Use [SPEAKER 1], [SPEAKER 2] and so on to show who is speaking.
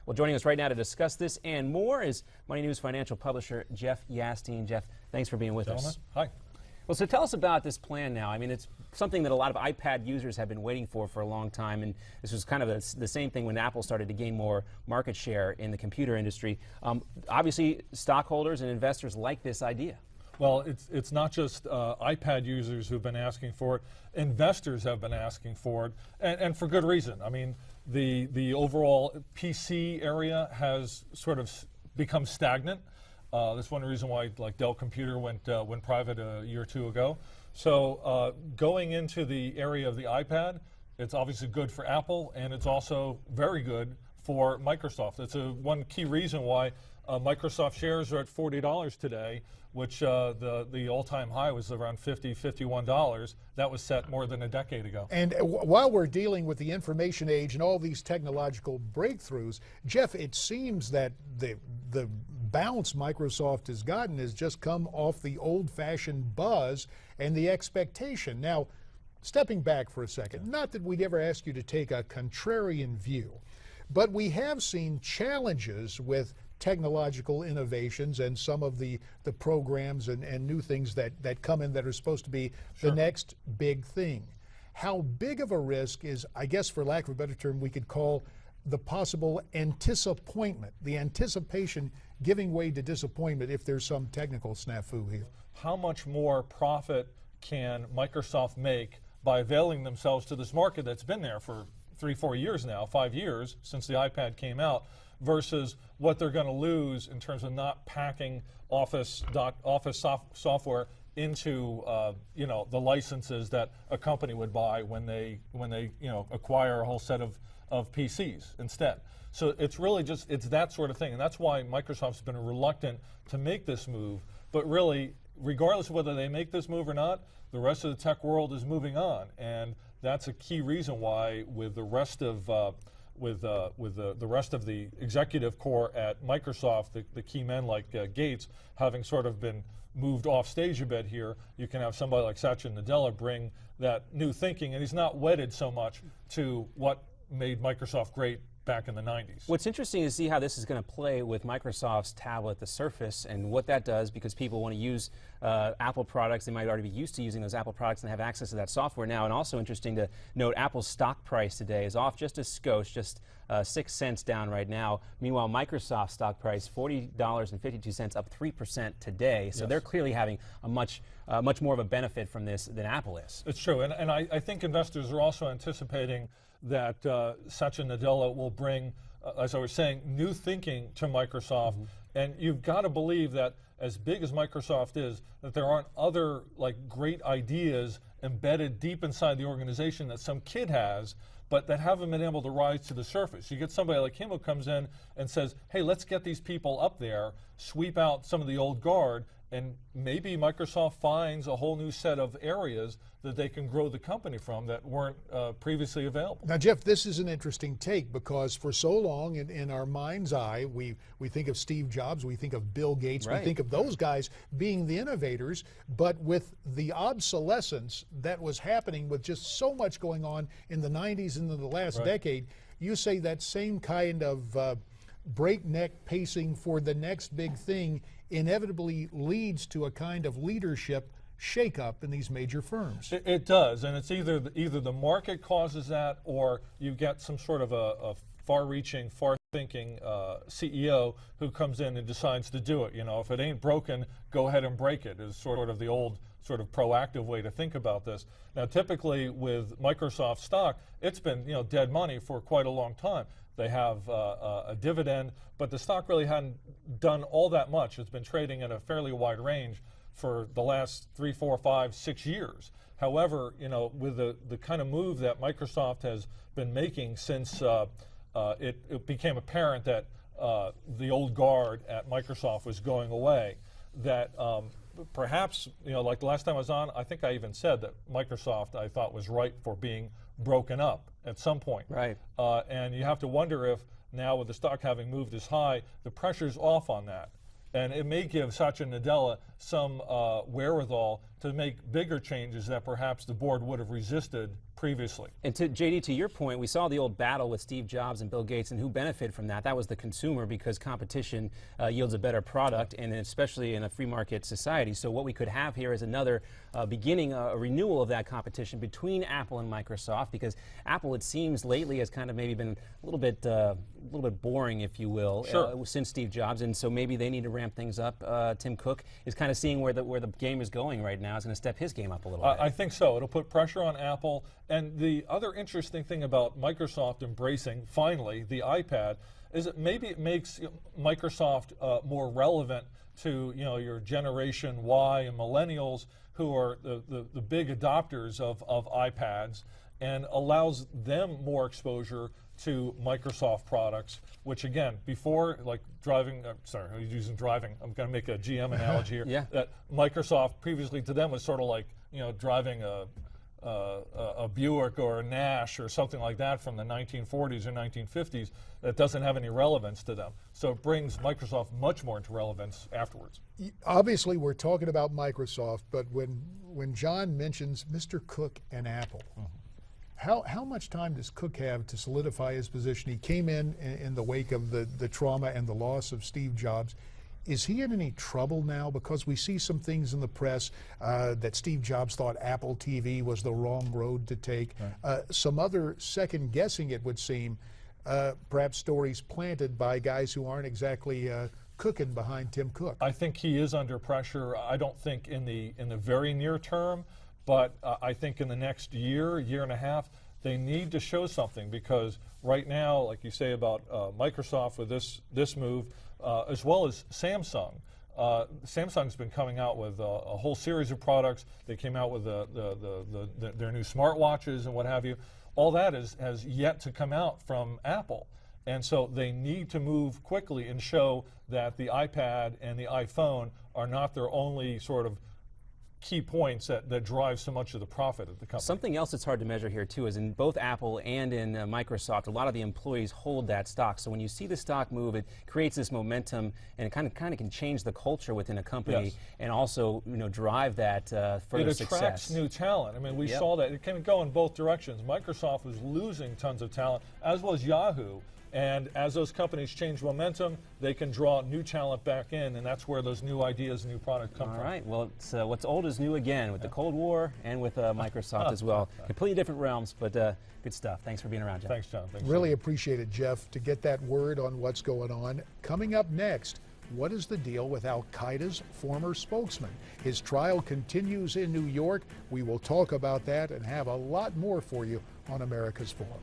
[SPEAKER 1] Well, joining us right now to discuss this and more is Money News financial publisher Jeff Yastine. Jeff, thanks for being with us.
[SPEAKER 2] Hi.
[SPEAKER 1] Well, so tell us about this plan now. I mean, it's something that a lot of iPad users have been waiting for a long time, and this was kind of the same thing when Apple started to gain more market share in the computer industry. Obviously, stockholders and investors like this idea.
[SPEAKER 2] Well, it's not just iPad users who've been asking for it. Investors have been asking for it, and for good reason. I mean, the overall PC area has sort of become stagnant. That's one reason why, like, Dell Computer went private a year or two ago. So going into the area of the iPad, it's obviously good for Apple, and it's also very good for Microsoft. It's one key reason why Microsoft shares are at $40 today, which the all-time high was around $50, $51. That was set more than a decade ago.
[SPEAKER 3] And while we're dealing with the information age and all these technological breakthroughs, Jeff, it seems that the bounce Microsoft has gotten has just come off the old-fashioned buzz and the expectation. Now, stepping back for a second, not that we'd ever ask you to take a contrarian view, but we have seen challenges with technological innovations and some of the programs and new things that come in that are supposed to be the next big thing. How big of a risk is, I guess for lack of a better term, we could call the possible anticipation, the anticipation giving way to disappointment if there's some technical snafu here?
[SPEAKER 2] How much more profit can Microsoft make by availing themselves to this market that's been there for 3-4 years now, 5 years since the iPad came out, versus what they're going to lose in terms of not packing Office software into the licenses that a company would buy when they acquire a whole set of PCs instead. So it's really it's that sort of thing, and that's why Microsoft's been reluctant to make this move. But really, regardless of whether they make this move or not, the rest of the tech world is moving on, and that's a key reason why, with the rest of the rest of the executive core at Microsoft, the key men like Gates having sort of been moved off stage a bit here, you can have somebody like Satya Nadella bring that new thinking, and he's not wedded so much to what made Microsoft great back in the 90s.
[SPEAKER 1] What's interesting is to see how this is going to play with Microsoft's tablet, the Surface, and what that does, because people want to use Apple products. They might already be used to using those Apple products and have access to that software now. And also interesting to note, Apple's stock price today is off just a skosh, just 6 cents down right now. Meanwhile, Microsoft's stock price, $40.52, up 3% today. So they're clearly having a much more of a benefit from this than Apple is.
[SPEAKER 2] It's true, and I think investors are also anticipating that Satya Nadella will bring, as I was saying, new thinking to Microsoft. And you've got to believe that, as big as Microsoft is, that there aren't other great ideas embedded deep inside the organization that some kid has, but that haven't been able to rise to the surface. You get somebody like him who comes in and says, hey, let's get these people up there, sweep out some of the old guard, and maybe Microsoft finds a whole new set of areas that they can grow the company from that weren't previously available.
[SPEAKER 3] Now, Jeff, this is an interesting take, because for so long in our mind's eye, we think of Steve Jobs, we think of Bill Gates, we think of those guys being the innovators, but with the obsolescence that was happening with just so much going on in the 90s and in the last decade, you say that same kind of breakneck pacing for the next big thing inevitably leads to a kind of leadership shakeup in these major firms.
[SPEAKER 2] It does, and it's either the market causes that, or you get some sort of a far-reaching, far-thinking CEO who comes in and decides to do it. You know, if it ain't broken, go ahead and break it, is sort of the old sort of proactive way to think about this. Now, typically with Microsoft stock, it's been dead money for quite a long time. They have a dividend, but the stock really hadn't done all that much. It's been trading at a fairly wide range for the last 3, 4, 5, 6 years. However, with the kind of move that Microsoft has been making since it became apparent that the old guard at Microsoft was going away, that perhaps, like the last time I was on, I think I even said that Microsoft, I thought, was ripe for being broken up at some point.
[SPEAKER 1] Right.
[SPEAKER 2] And you have to wonder if now, with the stock having moved as high, the pressure's off on that. And it may give Satya Nadella some wherewithal to make bigger changes that perhaps the board would have resisted previously.
[SPEAKER 1] And to JD, to your point, we saw the old battle with Steve Jobs and Bill Gates, and who benefited from that? That was the consumer, because competition yields a better product, and especially in a free market society. So what we could have here is another beginning, a renewal of that competition between Apple and Microsoft, because Apple, it seems lately, has kind of maybe been a little bit boring, if you will, since Steve Jobs, and so maybe they need to ramp things up. Tim Cook is kind of seeing where the game is going right now. Is going to step his game up a little bit.
[SPEAKER 2] I think so. It'll put pressure on Apple. And the other interesting thing about Microsoft embracing, finally, the iPad, is that maybe it makes Microsoft more relevant to your Generation Y and millennials, who are the big adopters of iPads, and allows them more exposure to Microsoft products, which again, before, like driving, sorry, I was using driving, I'm going to make a GM analogy here,
[SPEAKER 1] Yeah.
[SPEAKER 2] that Microsoft previously to them was sort of like, driving a Buick or a Nash or something like that from the 1940s or 1950s that doesn't have any relevance to them. So it brings Microsoft much more into relevance afterwards.
[SPEAKER 3] Obviously, we're talking about Microsoft, but when John mentions Mr. Cook and Apple, how much time does Cook have to solidify his position? He came in the wake of the trauma and the loss of Steve Jobs. Is he in any trouble now? Because we see some things in the press that Steve Jobs thought Apple TV was the wrong road to take. Right. Some other second guessing, it would seem, perhaps stories planted by guys who aren't exactly cooking behind Tim Cook.
[SPEAKER 2] I think he is under pressure. I don't think in the very near term, but I think in the next year and a half, they need to show something, because right now, like you say about Microsoft with this move, as well as Samsung. Samsung's been coming out with a whole series of products. They came out with their new smartwatches and what have you. All that has yet to come out from Apple. And so they need to move quickly and show that the iPad and the iPhone are not their only sort of key points that drive so much of the profit of the company.
[SPEAKER 1] Something else that's hard to measure here too is in both Apple and in Microsoft, a lot of the employees hold that stock. So when you see the stock move, it creates this momentum, and it kind of can change the culture within a company,
[SPEAKER 2] yes,
[SPEAKER 1] and also drive that further success.
[SPEAKER 2] It attracts new talent. I mean, we saw that. It can go in both directions. Microsoft was losing tons of talent, as was Yahoo. And as those companies change momentum, they can draw new talent back in, and that's where those new ideas, new products come from.
[SPEAKER 1] All right. Well, it's, what's old is new again, with the Cold War and with Microsoft as well. Completely different realms, but good stuff. Thanks for being around, Jeff.
[SPEAKER 2] Thanks, John. Thanks,
[SPEAKER 3] really appreciate it, Jeff, to get that word on what's going on. Coming up next, what is the deal with Al-Qaeda's former spokesman? His trial continues in New York. We will talk about that and have a lot more for you on America's Forum.